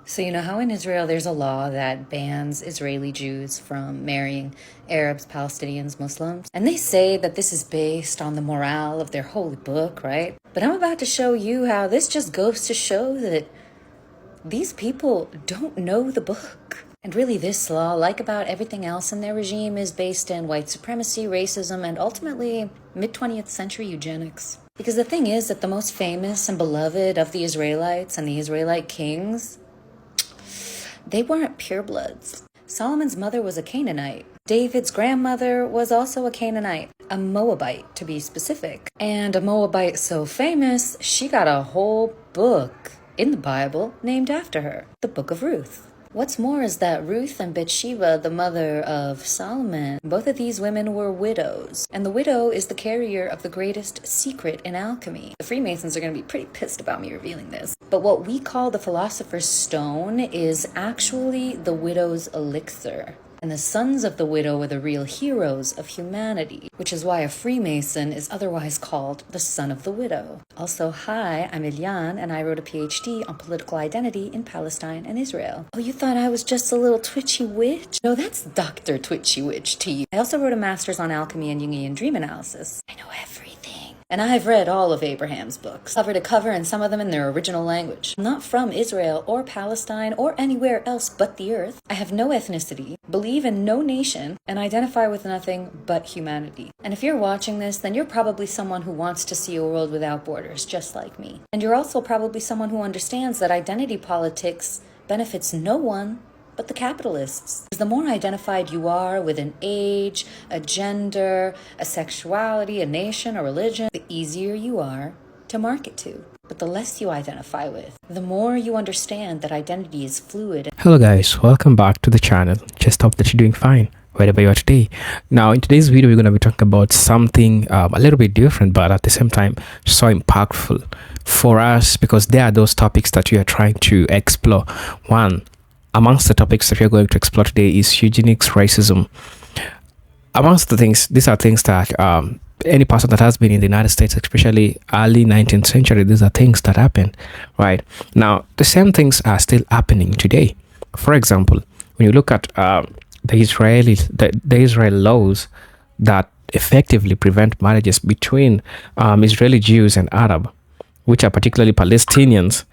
So you know how in Israel there's a law that bans Israeli Jews from marrying Arabs, Palestinians, Muslims? And they say that this is based on the morale of their holy book, right? But I'm about to show you how this just goes to show that these people don't know the book. And really this law, like about everything else in their regime, is based in white supremacy, racism, and ultimately mid-20th century eugenics. Because the thing is that the most famous and beloved of the Israelites and the Israelite kings, they weren't purebloods. Solomon's mother was a Canaanite. David's grandmother was also a Canaanite, a Moabite to be specific. And a Moabite so famous, she got a whole book in the Bible named after her, the Book of Ruth. What's more is that Ruth and Bathsheba, the mother of Solomon, both of these women were widows. And the widow is the carrier of the greatest secret in alchemy. The Freemasons are going to be pretty pissed about me revealing this. But what we call the Philosopher's Stone is actually the widow's elixir. And the sons of the widow are the real heroes of humanity, which is why a Freemason is otherwise called the son of the widow. Also, hi, I'm Ilyan, and I wrote a PhD on political identity in Palestine and Israel. Oh, you thought I was just a little twitchy witch? No, that's Dr. Twitchy Witch to you. I also wrote a master's on alchemy and Jungian dream analysis. I know everything. And I've read all of Abraham's books, cover to cover, and some of them in their original language. I'm not from Israel or Palestine or anywhere else but the earth. I have no ethnicity, believe in no nation, and identify with nothing but humanity. And if you're watching this, then you're probably someone who wants to see a world without borders, just like me. And you're also probably someone who understands that identity politics benefits no one but the capitalists. The more identified you are with an age, a gender, a sexuality, a nation, a religion, the easier you are to market to. But the less you identify with, the more you understand that identity is fluid. Hello guys, welcome back to the channel. Just hope that you're doing fine wherever you are today. Now in today's video we're going to be talking about something a little bit different, but at the same time so impactful for us, because there are those topics that we are trying to explore. One amongst the topics that we are going to explore today is eugenics, racism. Amongst the things, these are things that any person that has been in the United States, especially early 19th century, these are things that happened, right? Now, the same things are still happening today. For example, when you look at the Israel laws that effectively prevent marriages between Israeli Jews and Arab, which are particularly Palestinians,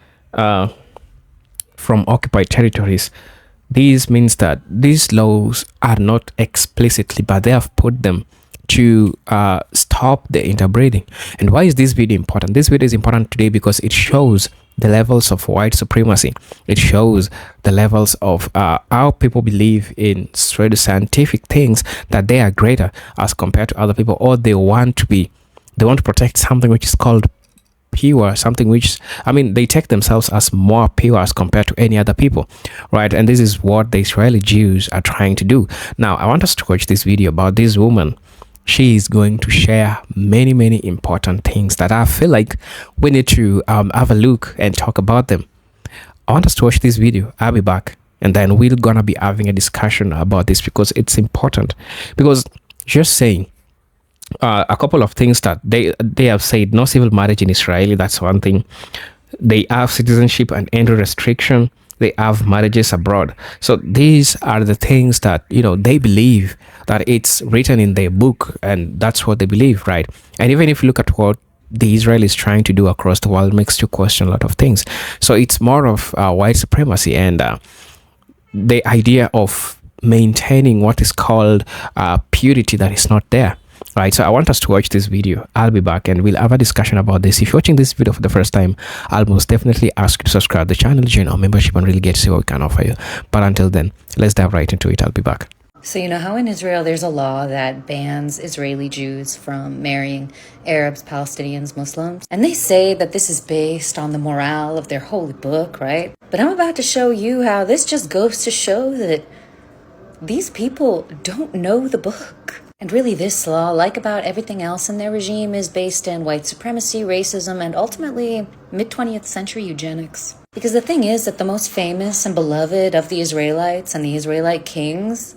from occupied territories. This means that these laws are not explicitly, but they have put them to stop the interbreeding. And why is this video important? This video is important today because it shows the levels of white supremacy. It shows the levels of how people believe in scientific things, that they are greater as compared to other people, or they want to protect something which is called pure, something which, I mean, they take themselves as more pure as compared to any other people, right? And this is what the Israeli Jews are trying to do. Now I want us to watch this video about this woman. She is going to share many important things that I feel like we need to have a look and talk about them. I want us to watch this video. I'll be back, and then we're gonna be having a discussion about this because it's important. Because just saying a couple of things that they have said: no civil marriage in Israel, that's one thing. They have citizenship and entry restriction. They have marriages abroad. So these are the things that, you know, they believe that it's written in their book, and that's what they believe, right? And even if you look at what the Israel is trying to do across the world, makes you question a lot of things. So it's more of white supremacy and the idea of maintaining what is called purity that is not there. Right, so I want us to watch this video. I'll be back and we'll have a discussion about this. If you're watching this video for the first time, I'll most definitely ask you to subscribe to the channel, join our membership, and really get to see what we can offer you. But until then, let's dive right into it. I'll be back. So you know how in Israel there's a law that bans Israeli Jews from marrying Arabs, Palestinians, Muslims? And they say that this is based on the morale of their holy book, right? But I'm about to show you how this just goes to show that these people don't know the book. And really this law, like about everything else in their regime, is based in white supremacy, racism, and ultimately mid-20th century eugenics. Because the thing is that the most famous and beloved of the Israelites and the Israelite kings,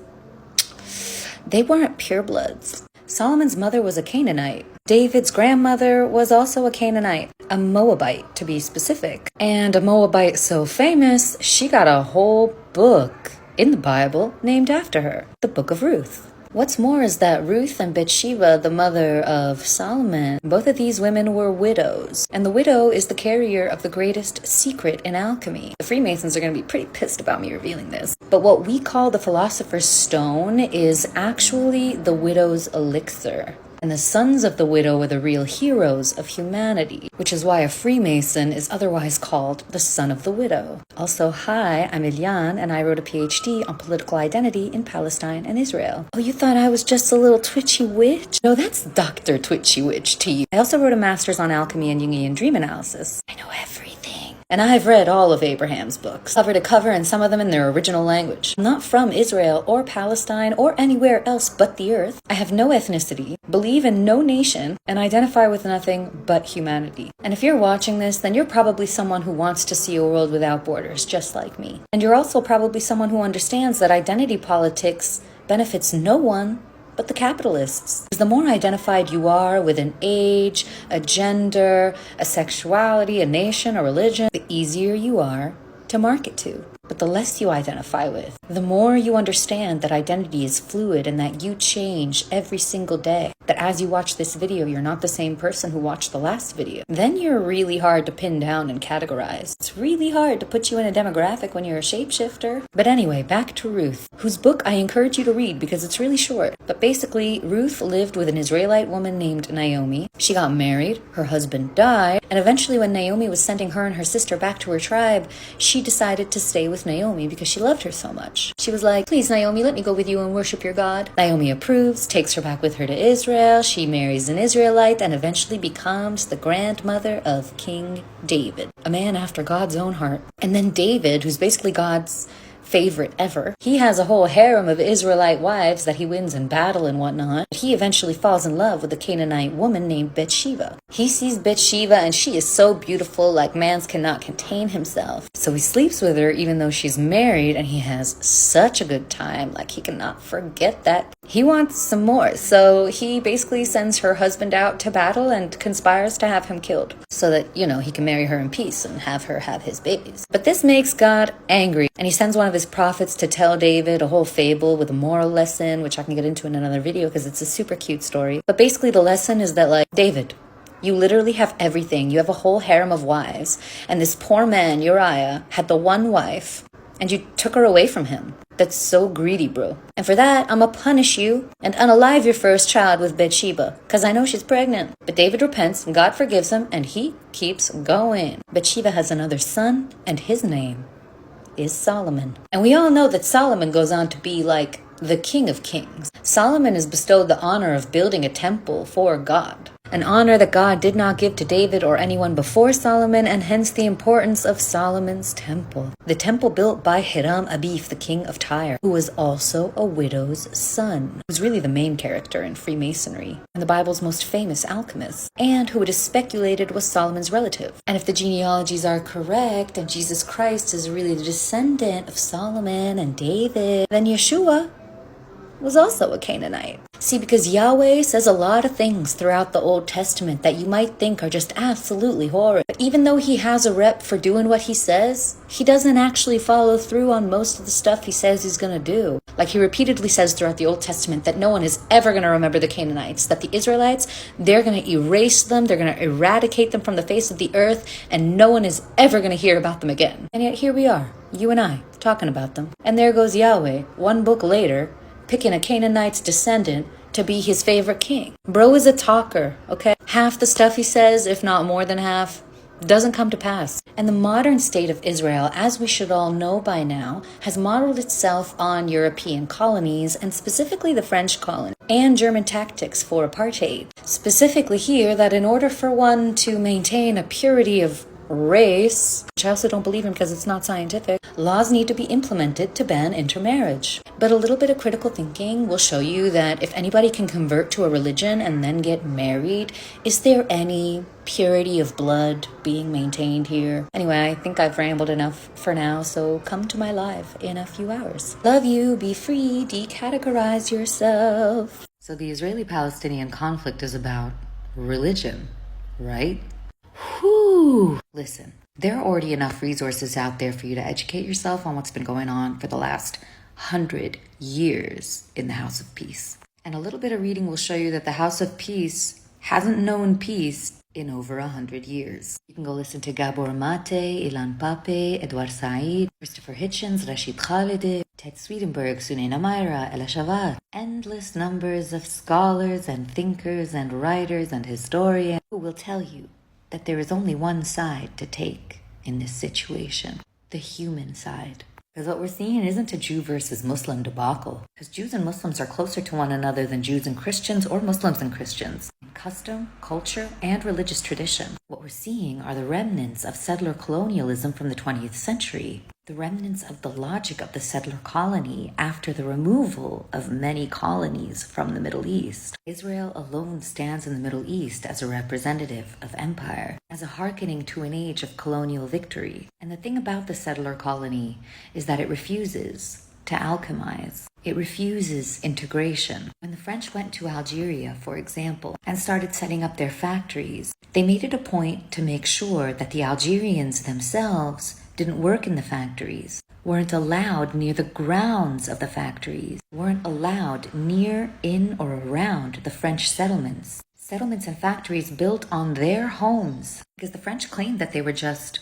they weren't purebloods. Solomon's mother was a Canaanite. David's grandmother was also a Canaanite, a Moabite to be specific. And a Moabite so famous, she got a whole book in the Bible named after her, the Book of Ruth. What's more is that Ruth and Bathsheba, the mother of Solomon, both of these women were widows. And the widow is the carrier of the greatest secret in alchemy. The Freemasons are going to be pretty pissed about me revealing this. But what we call the Philosopher's Stone is actually the widow's elixir. And the sons of the widow are the real heroes of humanity, which is why a Freemason is otherwise called the son of the widow. Also, hi, I'm Ilian, and I wrote a PhD on political identity in Palestine and Israel. Oh, you thought I was just a little twitchy witch? No, that's Dr. Twitchy Witch to you. I also wrote a master's on alchemy and Jungian dream analysis. I know everything. And I've read all of Abraham's books, cover to cover, and some of them in their original language. I'm not from Israel or Palestine or anywhere else but the earth. I have no ethnicity, believe in no nation, and identify with nothing but humanity. And if you're watching this, then you're probably someone who wants to see a world without borders, just like me. And you're also probably someone who understands that identity politics benefits no one but the capitalists. The more identified you are with an age, a gender, a sexuality, a nation, a religion, the easier you are to market to. But the less you identify with, the more you understand that identity is fluid and that you change every single day. That as you watch this video, you're not the same person who watched the last video. Then you're really hard to pin down and categorize. It's really hard to put you in a demographic when you're a shapeshifter. But anyway, back to Ruth, whose book I encourage you to read because it's really short. But basically, Ruth lived with an Israelite woman named Naomi. She got married, her husband died, and eventually when Naomi was sending her and her sister back to her tribe, she decided to stay with Naomi because she loved her so much. She was like, please, Naomi, let me go with you and worship your God. Naomi approves, takes her back with her to Israel. She marries an Israelite and eventually becomes the grandmother of King David, a man after God's own heart. And then David, who's basically God's favorite ever, he has a whole harem of Israelite wives that he wins in battle and whatnot. He eventually falls in love with a Canaanite woman named Bathsheba. He sees Bathsheba and she is so beautiful, like man's cannot contain himself. So he sleeps with her even though she's married, and he has such a good time, like he cannot forget that. He wants some more, so he basically sends her husband out to battle and conspires to have him killed so that, he can marry her in peace and have her have his babies. But this makes God angry, and he sends one of his prophets to tell David a whole fable with a moral lesson, which I can get into in another video because it's a super cute story. But basically the lesson is that, like, David, you literally have everything. You have a whole harem of wives, and this poor man, Uriah, had the one wife, and you took her away from him. That's so greedy, bro. And for that, I'ma punish you and unalive your first child with Bathsheba, because I know she's pregnant. But David repents, and God forgives him, and he keeps going. Bathsheba has another son, and his name is Solomon. And we all know that Solomon goes on to be like the King of Kings. Solomon is bestowed the honor of building a temple for God, an honor that God did not give to David or anyone before Solomon, and hence the importance of Solomon's temple. The temple built by Hiram Abif, the king of Tyre, who was also a widow's son, who's really the main character in Freemasonry and the Bible's most famous alchemist, and who it is speculated was Solomon's relative. And if the genealogies are correct, and Jesus Christ is really the descendant of Solomon and David, then Yeshua was also a Canaanite. See, because Yahweh says a lot of things throughout the Old Testament that you might think are just absolutely horrid. But even though he has a rep for doing what he says, he doesn't actually follow through on most of the stuff he says he's going to do. Like he repeatedly says throughout the Old Testament that no one is ever going to remember the Canaanites, that the Israelites, they're going to erase them, they're going to eradicate them from the face of the earth, and no one is ever going to hear about them again. And yet here we are, you and I, talking about them. And there goes Yahweh, one book later, picking a Canaanite's descendant to be his favorite king. Bro is a talker, okay? Half the stuff he says, if not more than half, doesn't come to pass. And the modern state of Israel, as we should all know by now, has modeled itself on European colonies, and specifically the French colony, and German tactics for apartheid. Specifically here, that in order for one to maintain a purity of race, which I also don't believe in because it's not scientific, laws need to be implemented to ban intermarriage. But a little bit of critical thinking will show you that if anybody can convert to a religion and then get married, is there any purity of blood being maintained here? Anyway, I think I've rambled enough for now, so come to my live in a few hours. Love you, be free, decategorize yourself. So the Israeli-Palestinian conflict is about religion, right? Whew. Woo! Listen, there are already enough resources out there for you to educate yourself on what's been going on for the last 100 years in the House of Peace. And a little bit of reading will show you that the House of Peace hasn't known peace in over 100 years. You can go listen to Gabor Mate, Ilan Pape, Edward Said, Christopher Hitchens, Rashid Khalidi, Ted Swedenborg, Sunaina Myra, Ella Shavat. Endless numbers of scholars and thinkers and writers and historians who will tell you that there is only one side to take in this situation, the human side. Because what we're seeing isn't a Jew versus Muslim debacle. Because Jews and Muslims are closer to one another than Jews and Christians or Muslims and Christians. In custom, culture, and religious tradition. What we're seeing are the remnants of settler colonialism from the 20th century. The remnants of the logic of the settler colony after the removal of many colonies from the Middle East. Israel alone stands in the Middle East as a representative of empire, as a hearkening to an age of colonial victory. And the thing about the settler colony is that it refuses to alchemize. It refuses integration. When the French went to Algeria, for example, and started setting up their factories, they made it a point to make sure that the Algerians themselves didn't work in the factories, weren't allowed near the grounds of the factories, weren't allowed near, in, or around the French settlements. Settlements and factories built on their homes because the French claimed that they were just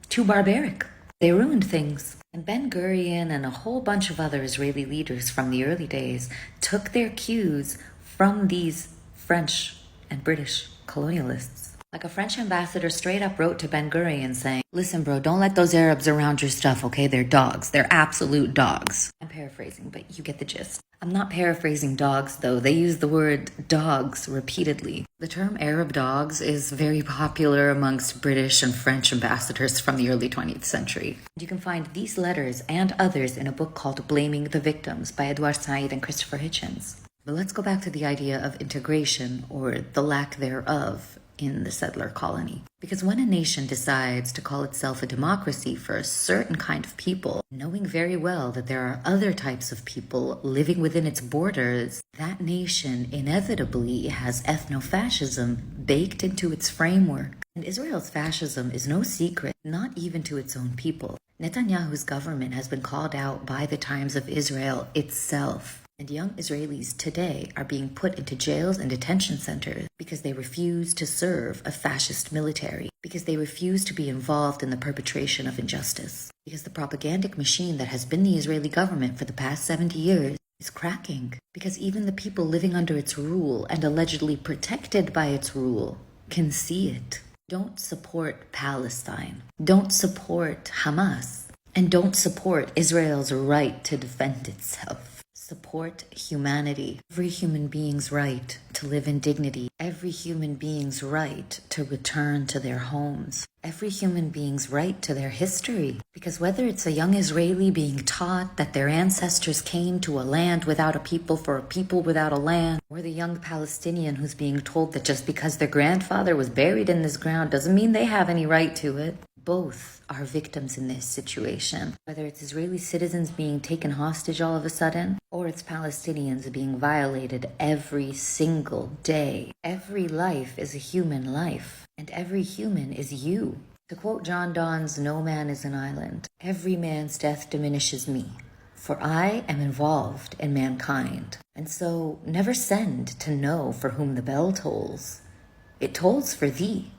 too barbaric. They ruined things. And Ben Gurion and a whole bunch of other Israeli leaders from the early days took their cues from these French and British colonialists. Like a French ambassador straight up wrote to Ben Gurion saying, "Listen, bro, don't let those Arabs around your stuff, okay? They're dogs. They're absolute dogs." I'm paraphrasing, but you get the gist. I'm not paraphrasing dogs, though. They use the word dogs repeatedly. The term Arab dogs is very popular amongst British and French ambassadors from the early 20th century. You can find these letters and others in a book called Blaming the Victims by Edward Said and Christopher Hitchens. But let's go back to the idea of integration, or the lack thereof, in the settler colony. Because when a nation decides to call itself a democracy for a certain kind of people, knowing very well that there are other types of people living within its borders, that nation inevitably has ethno-fascism baked into its framework. And Israel's fascism is no secret, not even to its own people. Netanyahu's government has been called out by the Times of Israel itself. And young Israelis today are being put into jails and detention centers because they refuse to serve a fascist military, because they refuse to be involved in the perpetration of injustice, because the propagandic machine that has been the Israeli government for the past 70 years is cracking, because even the people living under its rule and allegedly protected by its rule can see it. Don't support Palestine. Don't support Hamas. And don't support Israel's right to defend itself. Support humanity, every human being's right to live in dignity, every human being's right to return to their homes, every human being's right to their history. Because whether it's a young Israeli being taught that their ancestors came to a land without a people for a people without a land, or the young Palestinian who's being told that just because their grandfather was buried in this ground doesn't mean they have any right to it. Both are victims in this situation, whether it's Israeli citizens being taken hostage all of a sudden, or it's Palestinians being violated every single day. Every life is a human life, and every human is you. To quote John Donne's "No Man is an Island," every man's death diminishes me, for I am involved in mankind. And so never send to know for whom the bell tolls. It tolls for thee.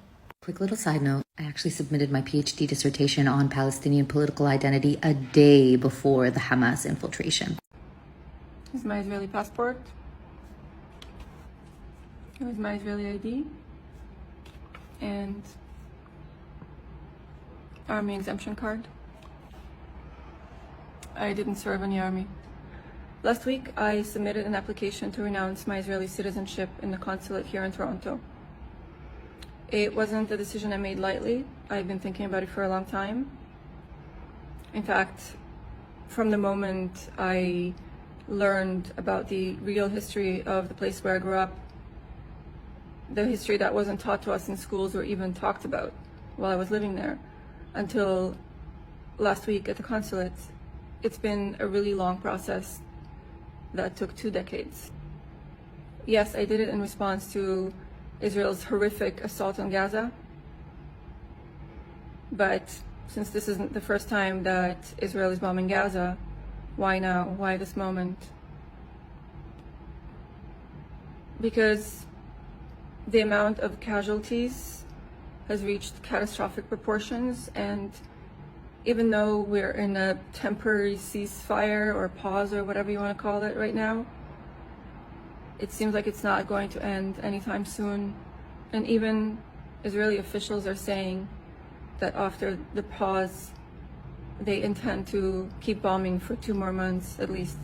Quick little side note, I actually submitted my PhD dissertation on Palestinian political identity a day before the Hamas infiltration. Here's my Israeli passport. Here's my Israeli ID. And army exemption card. I didn't serve in the army. Last week, I submitted an application to renounce my Israeli citizenship in the consulate here in Toronto. It wasn't a decision I made lightly. I've been thinking about it for a long time. In fact, from the moment I learned about the real history of the place where I grew up, the history that wasn't taught to us in schools or even talked about while I was living there, until last week at the consulate, it's been a really long process that took 2 decades. Yes, I did it in response to Israel's horrific assault on Gaza. But since this isn't the first time that Israel is bombing Gaza, why now? Why this moment? Because the amount of casualties has reached catastrophic proportions, and even though we're in a temporary ceasefire or pause or whatever you want to call it right now, it seems like it's not going to end anytime soon. And even Israeli officials are saying that after the pause, they intend to keep bombing for 2 more months at least.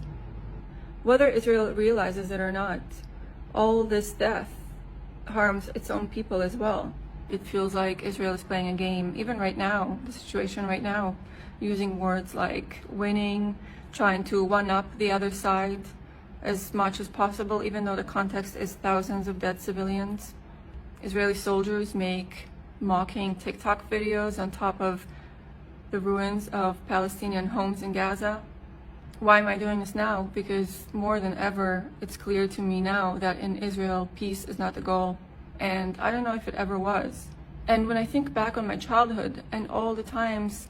Whether Israel realizes it or not, all this death harms its own people as well. It feels like Israel is playing a game, even right now, the situation right now, using words like winning, trying to one-up the other side as much as possible, even though the context is thousands of dead civilians. Israeli soldiers make mocking TikTok videos on top of the ruins of Palestinian homes in Gaza. Why am I doing this now? Because more than ever, it's clear to me now that in Israel, peace is not the goal. And I don't know if it ever was. And when I think back on my childhood and all the times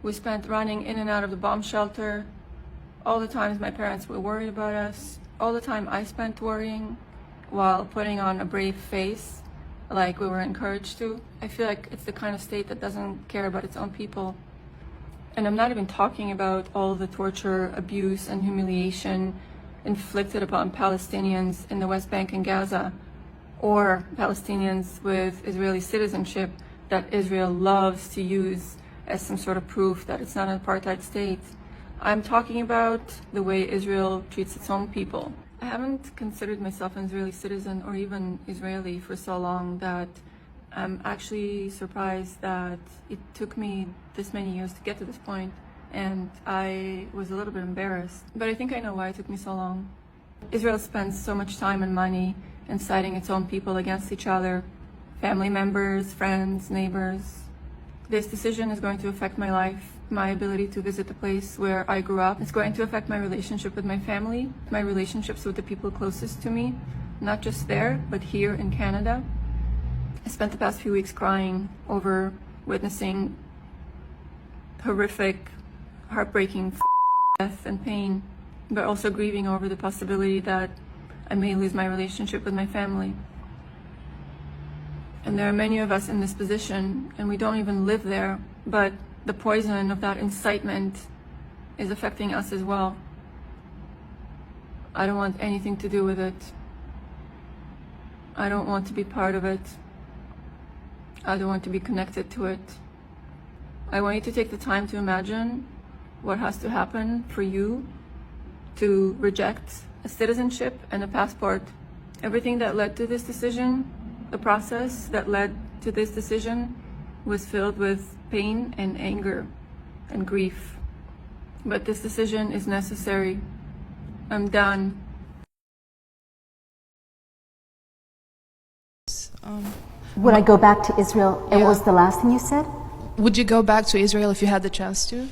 we spent running in and out of the bomb shelter, all the times my parents were worried about us, all the time I spent worrying while putting on a brave face like we were encouraged to, I feel like it's the kind of state that doesn't care about its own people. And I'm not even talking about all the torture, abuse, and humiliation inflicted upon Palestinians in the West Bank and Gaza, or Palestinians with Israeli citizenship that Israel loves to use as some sort of proof that it's not an apartheid state. I'm talking about the way Israel treats its own people. I haven't considered myself an Israeli citizen or even Israeli for so long that I'm actually surprised that it took me this many years to get to this point, and I was a little bit embarrassed. But I think I know why it took me so long. Israel spends so much time and money inciting its own people against each other, family members, friends, neighbors. This decision is going to affect my life, my ability to visit the place where I grew up. It's going to affect my relationship with my family, my relationships with the people closest to me, not just there, but here in Canada. I spent the past few weeks crying over witnessing horrific, heartbreaking death and pain, but also grieving over the possibility that I may lose my relationship with my family. And there are many of us in this position, and we don't even live there, but the poison of that incitement is affecting us as well. I don't want anything to do with it. I don't want to be part of it. I don't want to be connected to it. I want you to take the time to imagine what has to happen for you to reject a citizenship and a passport. Everything that led to this decision, the process that led to this decision, was filled with pain and anger and grief. But this decision is necessary. I'm done. Would I go back to Israel? And what was the last thing you said? Would you go back to Israel if you had the chance to?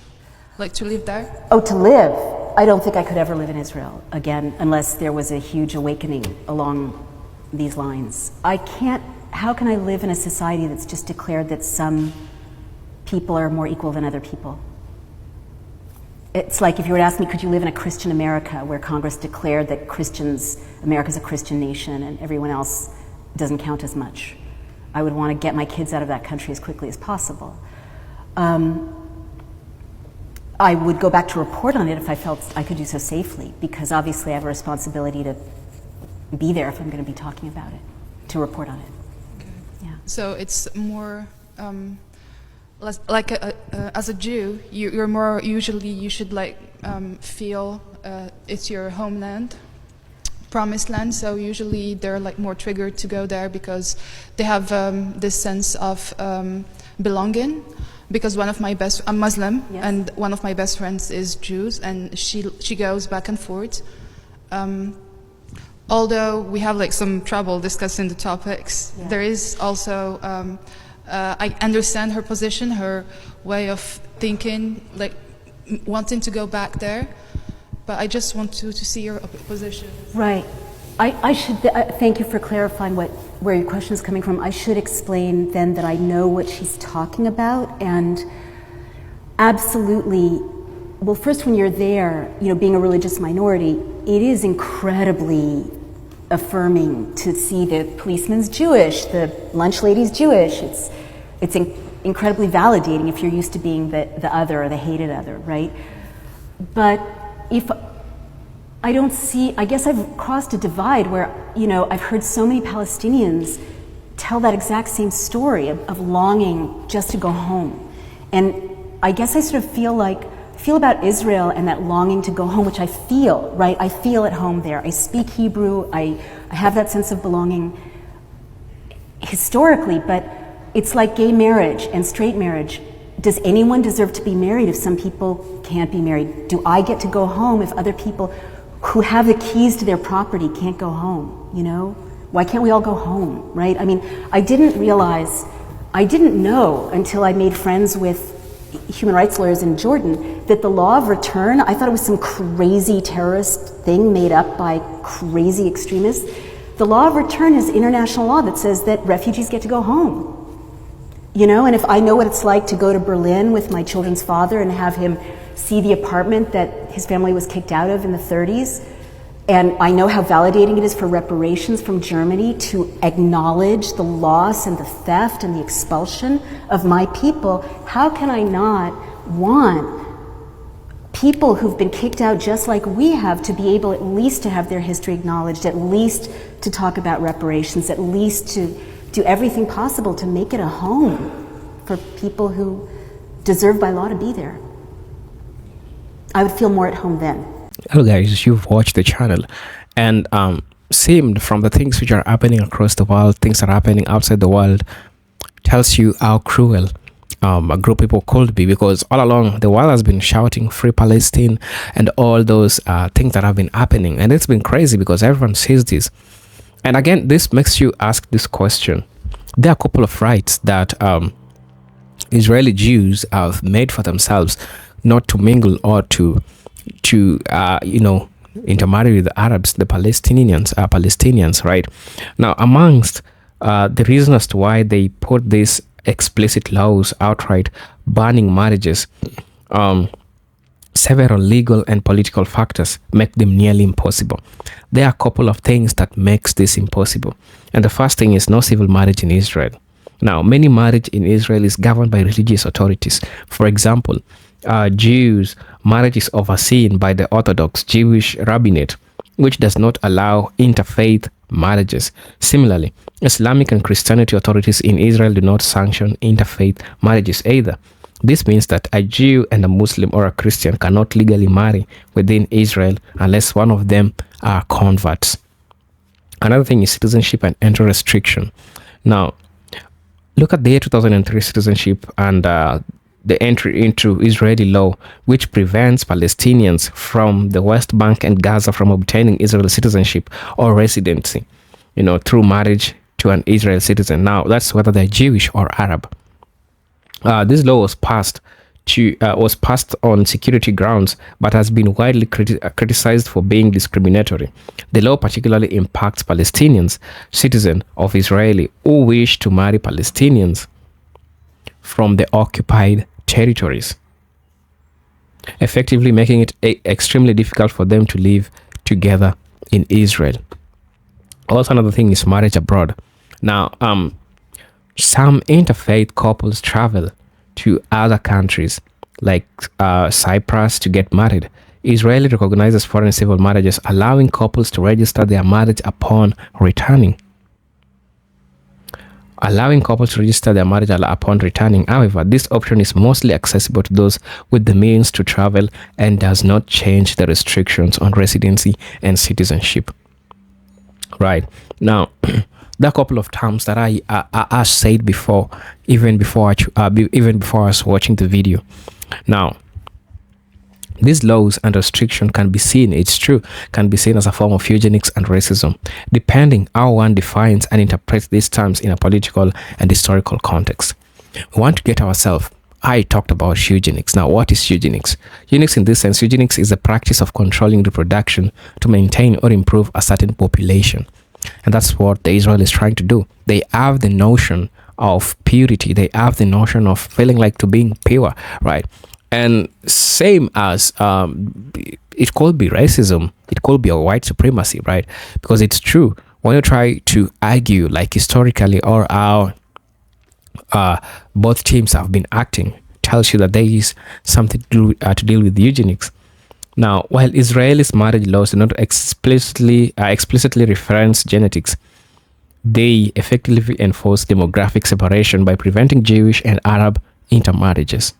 Like to live there? Oh, to live. I don't think I could ever live in Israel again unless there was a huge awakening along these lines. How can I live in a society that's just declared that some people are more equal than other people? It's like if you were to ask me, could you live in a Christian America where Congress declared that America's a Christian nation and everyone else doesn't count as much? I would want to get my kids out of that country as quickly as possible. I would go back to report on it if I felt I could do so safely, because obviously I have a responsibility to be there if I'm going to be talking about it, to report on it. Okay. Yeah. So it's more like as a Jew, you're more usually you should feel it's your homeland, promised land. So usually they're like more triggered to go there because they have this sense of belonging. Because I'm Muslim, yes, and one of my best friends is Jews, and she goes back and forth. Although we have like some trouble discussing the topics, yeah, there is also I understand her position, her way of thinking, like wanting to go back there. But I just want to see your position. Right. I should, thank you for clarifying where your question is coming from. I should explain then that I know what she's talking about, and absolutely, well, first when you're there, being a religious minority, it is incredibly affirming to see the policeman's Jewish, the lunch lady's Jewish. It's incredibly validating if you're used to being the other or the hated other, right? But if I don't see, I guess I've crossed a divide where, I've heard so many Palestinians tell that exact same story of longing just to go home. And I guess I sort of feel about Israel and that longing to go home, which I feel, right? I feel at home there. I speak Hebrew. I have that sense of belonging historically, but it's like gay marriage and straight marriage. Does anyone deserve to be married if some people can't be married? Do I get to go home if other people who have the keys to their property can't go home, Why can't we all go home, right? I mean, I didn't know until I made friends with human rights lawyers in Jordan that the law of return, I thought it was some crazy terrorist thing made up by crazy extremists. The law of return is international law that says that refugees get to go home. And if I know what it's like to go to Berlin with my children's father and have him see the apartment that his family was kicked out of in the 30s, and I know how validating it is for reparations from Germany to acknowledge the loss and the theft and the expulsion of my people, how can I not want people who've been kicked out just like we have to be able at least to have their history acknowledged, at least to talk about reparations, at least to do everything possible to make it a home for people who deserve by law to be there? I would feel more at home then. Hello guys, you've watched the channel, and seemed from the things which are happening across the world, things that are happening outside the world, tells you how cruel a group of people could be, because all along the world has been shouting free Palestine and all those things that have been happening, and it's been crazy because everyone sees this. And again, this makes you ask this question. There are a couple of rights that Israeli Jews have made for themselves, not to mingle or to intermarry with the Arabs, the Palestinians, right? Now, amongst the reason as to why they put these explicit laws outright banning marriages, several legal and political factors make them nearly impossible. There are a couple of things that makes this impossible. And the first thing is no civil marriage in Israel. Now, many marriage in Israel is governed by religious authorities. For example, Jews, marriage is overseen by the Orthodox Jewish rabbinate, which does not allow interfaith marriages. Similarly, Islamic and Christianity authorities in Israel do not sanction interfaith marriages either. This means that a Jew and a Muslim or a Christian cannot legally marry within Israel unless one of them are converts. Another thing is citizenship and entry restriction. Now, look at the year 2003 citizenship and the entry into Israeli law, which prevents Palestinians from the West Bank and Gaza from obtaining Israeli citizenship or residency, through marriage to an Israeli citizen. Now, that's whether they're Jewish or Arab. This law was passed on security grounds, but has been widely criticized for being discriminatory. The law particularly impacts Palestinians, citizens of Israeli, who wish to marry Palestinians from the occupied territories, effectively making it extremely difficult for them to live together in Israel. Also, another thing is marriage abroad. Now, some interfaith couples travel to other countries like Cyprus to get married. Israel recognizes foreign civil marriages, allowing couples to register their marriage upon returning. However, this option is mostly accessible to those with the means to travel and does not change the restrictions on residency and citizenship. Right. Now, there are a couple of terms that I said before, even before I was watching the video. Now, these laws and restrictions can be seen as a form of eugenics and racism, depending how one defines and interprets these terms in a political and historical context. We want to get ourselves I talked about eugenics. Now, what is eugenics? Eugenics, in this sense, eugenics is the practice of controlling reproduction to maintain or improve a certain population. And that's what the Israel is trying to do. They have the notion of purity. They have the notion of feeling like to being pure, right? And same as it could be racism, it could be a white supremacy, right? Because it's true. When you try to argue like historically or how both teams have been acting, tells you that there is something to deal with eugenics. Now, while Israelis' marriage laws do not explicitly reference genetics, they effectively enforce demographic separation by preventing Jewish and Arab intermarriages.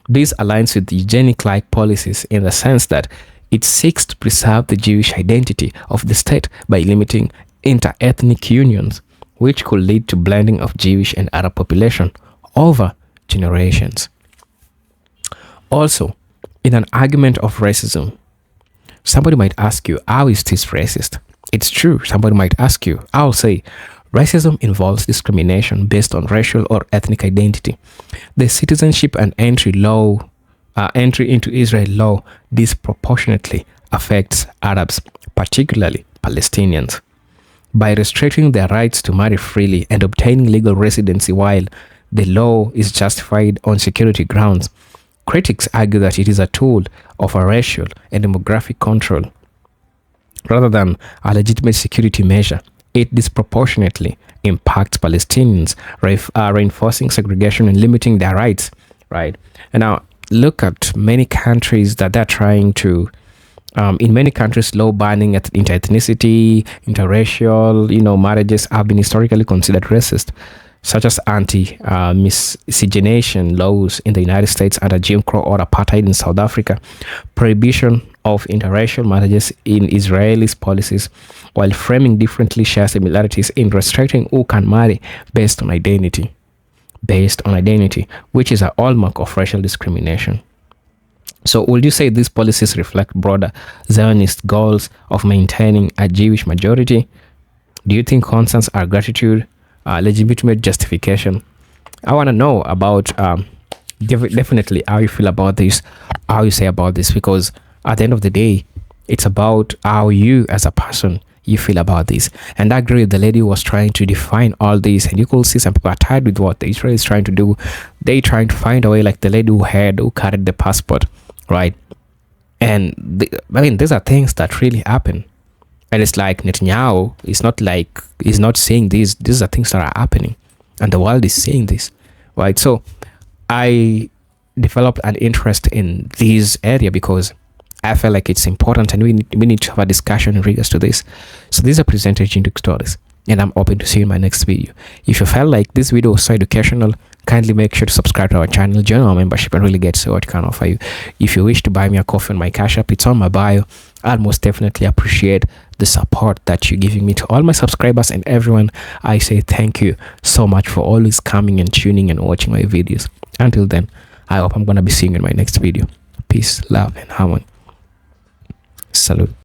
This aligns with eugenic-like policies in the sense that it seeks to preserve the Jewish identity of the state by limiting inter-ethnic unions, which could lead to blending of Jewish and Arab population over generations. Also, in an argument of racism, somebody might ask you, how is this racist? It's true. Somebody might ask you, I'll say, racism involves discrimination based on racial or ethnic identity. The citizenship and entry into Israel law disproportionately affects Arabs, particularly Palestinians. By restricting their rights to marry freely and obtaining legal residency while the law is justified on security grounds, critics argue that it is a tool of a racial and demographic control. Rather than a legitimate security measure, it disproportionately impacts Palestinians, reinforcing segregation and limiting their rights, right? And now, look at many countries that they're trying to, in many countries, law banning at interethnicity, interracial, marriages have been historically considered racist, such as anti-miscegenation laws in the United States under Jim Crow or apartheid in South Africa, prohibition of interracial marriages in Israelis' policies, while framing differently share similarities in restricting who can marry based on identity, which is a hallmark of racial discrimination. So would you say these policies reflect broader Zionist goals of maintaining a Jewish majority? Do you think concerns are gratitude, legitimate justification? I want to know about definitely how you feel about this, how you say about this, because at the end of the day, it's about how you as a person you feel about this. And I agree with the lady who was trying to define all this, and you could see some people are tired with what the Israel is trying to do. They trying to find a way, like the lady who carried the passport, right? And these are things that really happen. And it's like Netanyahu is not like he's not saying these are things that are happening, and the world is saying this, right? So I developed an interest in this area because I felt like it's important, and we need to have a discussion in regards to this. So these are presented Jinduke stories, and I'm open to see you in my next video. If you felt like this video was so educational, kindly make sure to subscribe to our channel, join our membership, and really get to see what can offer you. If you wish to buy me a coffee on my Cash App, it's on my bio. I'll most definitely appreciate the support that you're giving me. To all my subscribers and everyone, I say thank you so much for always coming and tuning and watching my videos. Until then, I hope I'm going to be seeing you in my next video. Peace, love, and harmony. Salute.